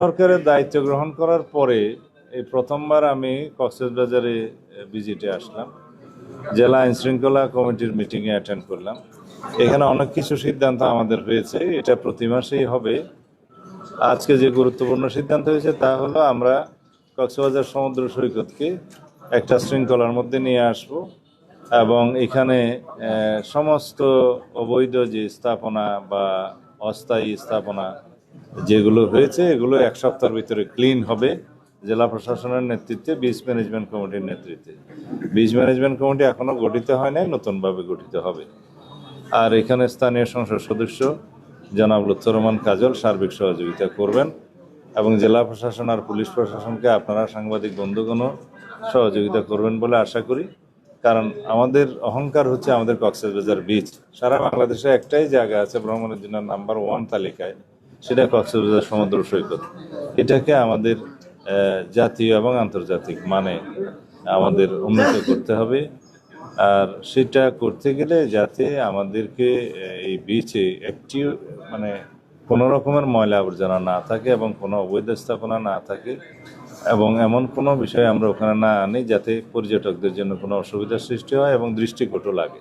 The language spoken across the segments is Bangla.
সরকারের দায়িত্ব গ্রহণ করার পরে এই প্রথমবার আমি কক্সবাজারে ভিজিটে আসলাম। জেলা আইন শৃঙ্খলা কমিটির মিটিংয়ে অ্যাটেন্ড করলাম। এখানে অনেক কিছু সিদ্ধান্ত আমাদের হয়েছে, এটা প্রতি মাসেই হবে। আজকে যে গুরুত্বপূর্ণ সিদ্ধান্ত হয়েছে তা হলো আমরা কক্সবাজার সমুদ্র সৈকতকে একটা শৃঙ্খলার মধ্যে নিয়ে আসব এবং এখানে সমস্ত অবৈধ যে স্থাপনা বা অস্থায়ী স্থাপনা যেগুলো হয়েছে এগুলো এক সপ্তাহের ভিতরে ক্লিন হবে। জেলা প্রশাসনের নেতৃত্বে, বিচ ম্যানেজমেন্ট কমিটির নেতৃত্বে। বিচ ম্যানেজমেন্ট কমিটি এখনো গঠিত হয় নাই, নতুনভাবে গঠিত হবে। আর এখানে স্থানীয় সংসদ সদস্য জনাব লুৎফর রহমান কাজল সার্বিক সহযোগিতা করবেন এবং জেলা প্রশাসন আর পুলিশ প্রশাসনকে আপনারা সাংবাদিক বন্ধুগণও সহযোগিতা করবেন বলে আশা করি। কারণ আমাদের অহংকার হচ্ছে আমাদের কক্সবাজার বিচ। সারা বাংলাদেশে একটাই জায়গা আছে ভ্রমণের জন্য নাম্বার 1 তালিকায়, সেটা কক্সবাজার সমুদ্র সৈকত। এটাকে আমাদের জাতীয় এবং আন্তর্জাতিক মানে আমাদের উন্নত করতে হবে। আর সেটা করতে গেলে যাতে আমাদেরকে এই বিচে একটি মানে কোনো রকমের ময়লা আবর্জনা না থাকে এবং কোনো অবৈধ স্থাপনা না থাকে এবং এমন কোনো বিষয় আমরা ওখানে না আনি যাতে পর্যটকদের জন্য কোনো অসুবিধার সৃষ্টি হয় এবং দৃষ্টিকটু লাগে।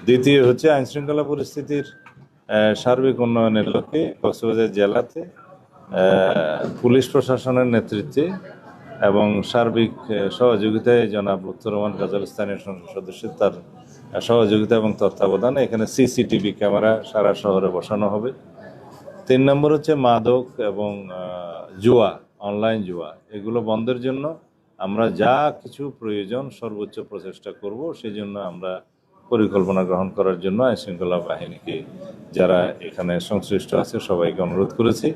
দ্বিতীয় হচ্ছে আইনশৃঙ্খলা পরিস্থিতির সার্বিক উন্নয়নের লক্ষ্যে কক্সবাজার জেলাতে পুলিশ প্রশাসনের নেতৃত্বে এবং সার্বিক সহযোগিতায় জনাব লুৎফর রহমান কাজল স্থানীয় সংসদ সদস্যের তার সহযোগিতা এবং তত্ত্বাবধানে এখানে সিসিটিভি ক্যামেরা সারা শহরে বসানো হবে। 3 নম্বর হচ্ছে মাদক এবং জুয়া, অনলাইন জুয়া, এগুলো বন্ধের জন্য আমরা যা কিছু প্রয়োজন সর্বোচ্চ প্রচেষ্টা করব। সেই জন্য আমরা পরিকল্পনা গ্রহণ করার জন্য আইনশৃঙ্খলা বাহিনীকে, যারা এখানে সংশ্লিষ্ট আছে সবাইকে অনুরোধ করেছি।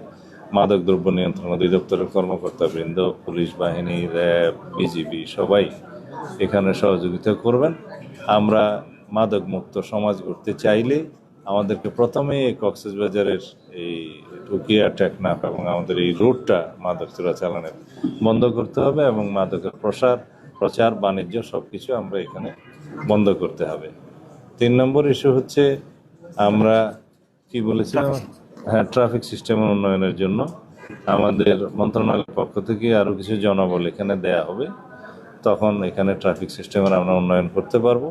মাদক দ্রব্য নিয়ন্ত্রণ অধিদপ্তরের কর্মকর্তাবৃন্দ, পুলিশ বাহিনী, র্যাব, বিজিবি সবাই এখানে সহযোগিতা করবেন। আমরা মাদক মুক্ত সমাজ গড়তে চাইলে আমাদেরকে প্রথমে কক্সবাজারের এই টুকিয়া, টেকনাফ এবং আমাদের এই রুটটা মাদক চোরাচালানের বন্ধ করতে হবে এবং মাদকের প্রচার বাণিজ্য সবকিছু আমরা এখানে বন্ধ করতে হবে। 3 নম্বর ইস্যু হচ্ছে আমরা কি বলেছিলাম, হ্যাঁ, ট্রাফিক সিস্টেমের উন্নয়নের জন্য আমাদের মন্ত্রণালয়ের পক্ষ থেকে আরও কিছু জনবল এখানে দেয়া হবে। তখন এখানে ট্রাফিক সিস্টেমের আমরা উন্নয়ন করতে পারবো।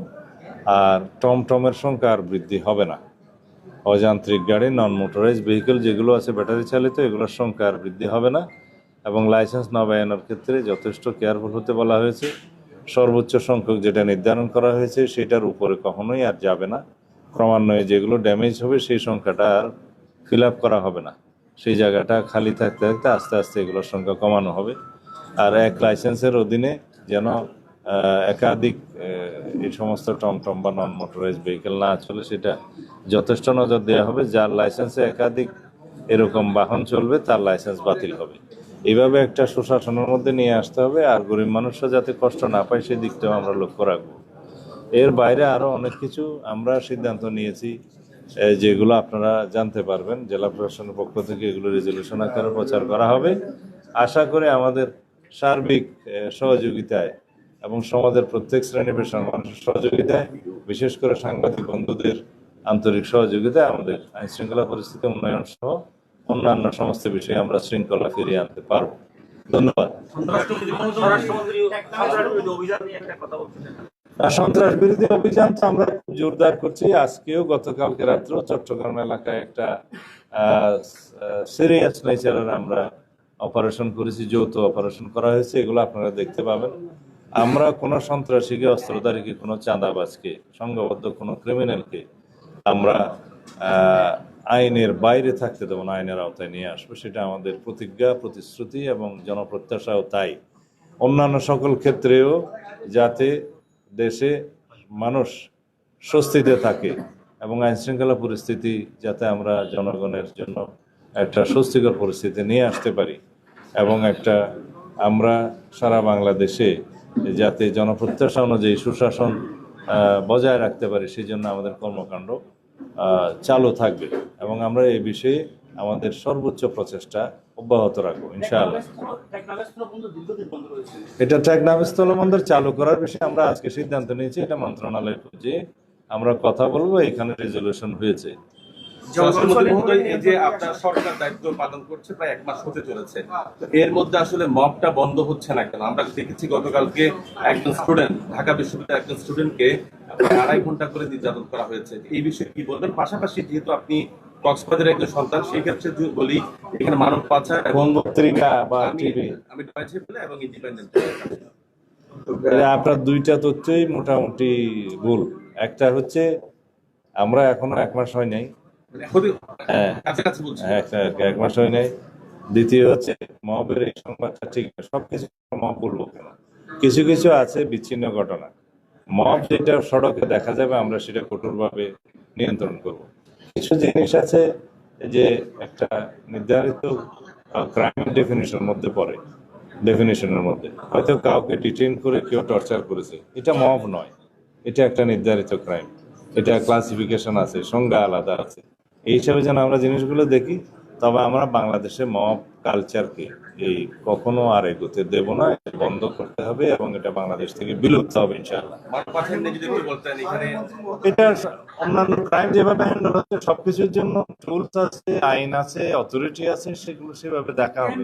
আর টমটমের সংখ্যা আর বৃদ্ধি হবে না। অযান্ত্রিক গাড়ি, নন মোটরাইজ ভেহিকেল যেগুলো আছে ব্যাটারি চালিত, এগুলোর সংখ্যা আর বৃদ্ধি হবে না। এবং লাইসেন্স নবায়নের ক্ষেত্রে যথেষ্ট কেয়ারফুল হতে বলা হয়েছে। সর্বোচ্চ সংখ্যক যেটা নির্ধারণ করা হয়েছে সেটার উপরে কখনোই আর যাবে না। ক্রমান্বয়ে যেগুলো ড্যামেজ হবে সেই সংখ্যাটা আর ফিল আপ করা হবে না, সেই জায়গাটা খালি থাকতে থাকতে আস্তে আস্তে এগুলোর সংখ্যা কমানো হবে। আর এক লাইসেন্সের অধীনে যেন একাধিক এই সমস্ত টমটম বা নন মোটরাইজ ভেহিকেল না চলে, সেটা যথেষ্ট নজর দেওয়া হবে। যার লাইসেন্সে একাধিক এরকম বাহন চলবে তার লাইসেন্স বাতিল হবে। এইভাবে একটা সুশাসনের মধ্যে নিয়ে আসতে হবে। আর গরিব মানুষরা যাতে কষ্ট না পায় সেই দিকটাও আমরা লক্ষ্য রাখবো। এর বাইরে আরও অনেক কিছু আমরা সিদ্ধান্ত নিয়েছি যেগুলো আপনারা জানতে পারবেন। জেলা প্রশাসনের পক্ষ থেকে এগুলো রেজলিউশন আকারে প্রচার করা হবে। আশা করি আমাদের সার্বিক সহযোগিতায় এবং সমাজের প্রত্যেক শ্রেণী পেশার মানুষের সহযোগিতায়, বিশেষ করে সাংবাদিক বন্ধুদের আন্তরিক সহযোগিতায় আমাদের আইনশৃঙ্খলা পরিস্থিতি উন্নয়ন সহ অন্যান্য সমস্ত বিষয়ে আমরা শৃঙ্খলা ফিরিয়ে আনতে পারব। ধন্যবাদ। সন্ত্রাস বিরোধী অভিযান তো আমরা জোরদার করছি। আজকেও গতকালকে রাত্র চট্টগ্রাম এলাকায় একটা সিরিয়াস নেচারের আমরা অপারেশন করেছি, যৌথ অপারেশন করা হয়েছে। এগুলো আপনারা দেখতে পাবেন। আমরা কোনো সন্ত্রাসীকে, অস্ত্রধারীকে, কোনো চাঁদাবাজকে, সংঘবদ্ধ কোনো ক্রিমিনালকে আমরা আইনের বাইরে থাকতে দেবো না, আইনের আওতায় নিয়ে আসবো। সেটা আমাদের প্রতিজ্ঞা, প্রতিশ্রুতি এবং জনপ্রত্যাশাও তাই। অন্যান্য সকল ক্ষেত্রেও যাতে দেশে মানুষ স্বস্তিতে থাকে এবং আইনশৃঙ্খলা পরিস্থিতি যাতে আমরা জনগণের জন্য একটা স্বস্তিকর পরিস্থিতি নিয়ে আসতে পারি এবং একটা আমরা সারা বাংলাদেশে যাতে জনপ্রত্যাশা অনুযায়ী সুশাসন বজায় রাখতে পারি, সেই জন্য আমাদের কর্মকাণ্ড চালু থাকবে এবং আমরা এই বিষয়ে আমাদের সর্বোচ্চ প্রচেষ্টা অব্যাহত রাখবো ইনশাআল্লাহ। এটা টেকনাফ স্থলবন্দর চালু করার বিষয়ে আমরা আজকে সিদ্ধান্ত নিয়েছি। এটা মন্ত্রণালয় যে আমরা কথা বলবো, এখানে রেজলিউশন হয়েছে। স্বরাষ্ট্রমন্ত্রী মহোদয়, এই যে আপনার সরকার দায়িত্ব পালন করছে প্রায় 1 মাস হতে চলেছে, তো এর মধ্যে আসলে মবটা বন্ধ হচ্ছে না কেন? আমরা দেখেছি গতকালকে একজন স্টুডেন্ট, ঢাকা বিশ্ববিদ্যালয়ের একজন স্টুডেন্টকে প্রায় 2.5 ঘন্টা করে নির্যাতন করা হয়েছে। এই বিষয়ে কি বলবেন? পাশাপাশি যেহেতু আপনি কক্সবাজারের একজন সন্তান, সেই ক্ষেত্রে যদি বলি এখানে মানব পাচার এবং কোন পত্রিকা বা আমি টিভি? আমি ডয়েচে ভেলে এবং ইন্ডিপেন্ডেন্ট। আপনার দুইটা তথ্যই মোটামুটি ভুল। একটা হচ্ছে আমরা এখনো 1 মাস হয় নাই। হ্যাঁ, কাছাকাছি বলছি। এক মাস হয় নাই। দ্বিতীয় হচ্ছে মবের এই সংবাদটা ঠিক না। সবকিছু মব বলবো কেন? কিছু কিছু আছে বিচ্ছিন্ন ঘটনা। মব যেটা সড়কে দেখা যাবে আমরা সেটা কঠোরভাবে নিয়ন্ত্রণ করব। কিছু জিনিস আছে যে একটা নির্ধারিত ক্রাইম ডেফিনিশনের মধ্যে হয়তো কাউকে ডিটেইন করে কেউ টর্চার করেছে, এটা মব নয়, এটা একটা নির্ধারিত ক্রাইম, এটা ক্লাসিফিকেশন আছে, সংজ্ঞা আলাদা আছে। এই হিসাবে যেন আমরা জিনিসগুলো দেখি, তবে আমরা বাংলাদেশে মব কালচারকে এই কখনো আর এগোতে দেব না, এটা বন্ধ করতে হবে এবং এটা বাংলাদেশ থেকে বিলুপ্ত হবে ইনশাআল্লাহ। মানব পাচার নিয়ে যদি একটু বলতেন এখানে। এটা অন্যান্য ক্রাইম যেভাবে হ্যান্ডেল হচ্ছে সবকিছুর জন্য টুলস আছে, আইন আছে, অথরিটি আছে, সেগুলো সেভাবে দেখা হবে।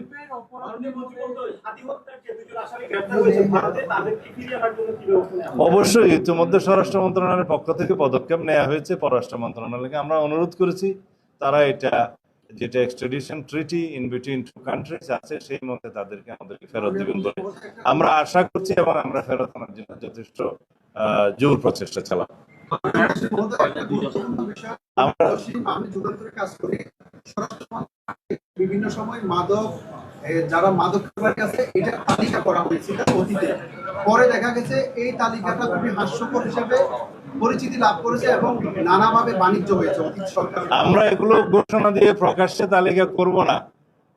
অবশ্যই ইতিমধ্যে স্বরাষ্ট্র মন্ত্রণালয়ের পক্ষ থেকে পদক্ষেপ নেওয়া হয়েছে। পররাষ্ট্র মন্ত্রণালয়কে আমরা অনুরোধ করেছি তারা এটা যেটা extradition treaty in between two countries আছে সেই মধ্যে আমাদেরকে ফেরত দিবেন বলে আমরা আশা করছি এবং আমরা ফেরত আনার জন্য যথেষ্ট জোর প্রচেষ্টা চালাবো। বিভিন্ন সময় মাদক যারা মাদক সেবনের কাছে এটা তালিকা করা হয়েছিল অতীতে, পরে দেখা গেছে এই তালিকাটা খুবই হাস্যকর হিসেবে পরিচিতি লাভ করেছে এবং নানাভাবে বাণিজ্য হয়েছে অতীত সরকার। আমরা এগুলো ঘোষণা দিয়ে প্রকাশ্যে তালিকা করব না।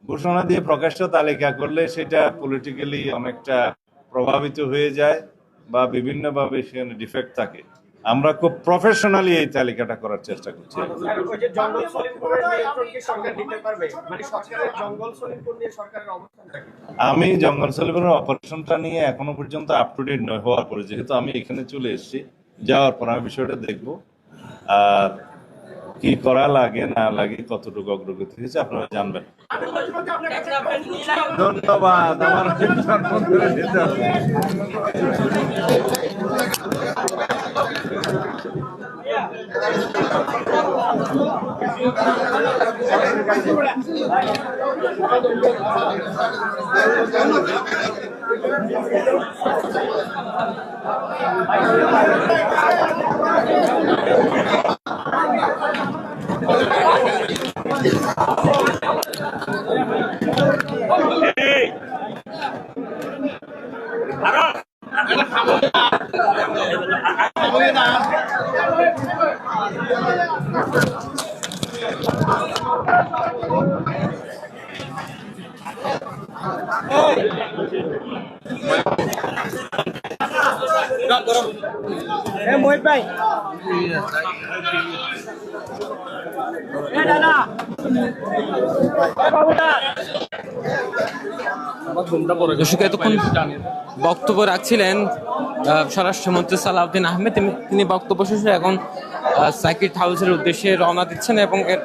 ঘোষণা দিয়ে প্রকাশ্য তালিকা করলে সেটা পলিটিক্যালি অনেকটা প্রভাবিত হয়ে যায় বা বিভিন্নভাবে সেখানে ডিফেক্ট থাকে। আমরা খুব প্রফেশনালি এই তালিকাটা করার চেষ্টা করছি। আমি জঙ্গল সলিপের অপারেশনটা নিয়ে এখনো পর্যন্ত আপ টু ডেট নয় হওয়ার পরে, যেহেতু আমি এখানে চলে এসেছি, যাওয়ার পর আমি বিষয়টা দেখবো আর কি করা লাগে না লাগে, কতটুকু অগ্রগতি হয়েছে আপনারা জানবেন। ধন্যবাদ। আমার মোহিত ভাই দর্শক এতক্ষণ বক্তব্য রাখছিলেন স্বরাষ্ট্রমন্ত্রী সালাউদ্দিন আহমেদ। তিনি বক্তব্য শেষে এখন সার্কিট হাউসের উদ্দেশ্যে রওনা দিচ্ছেন এবং এর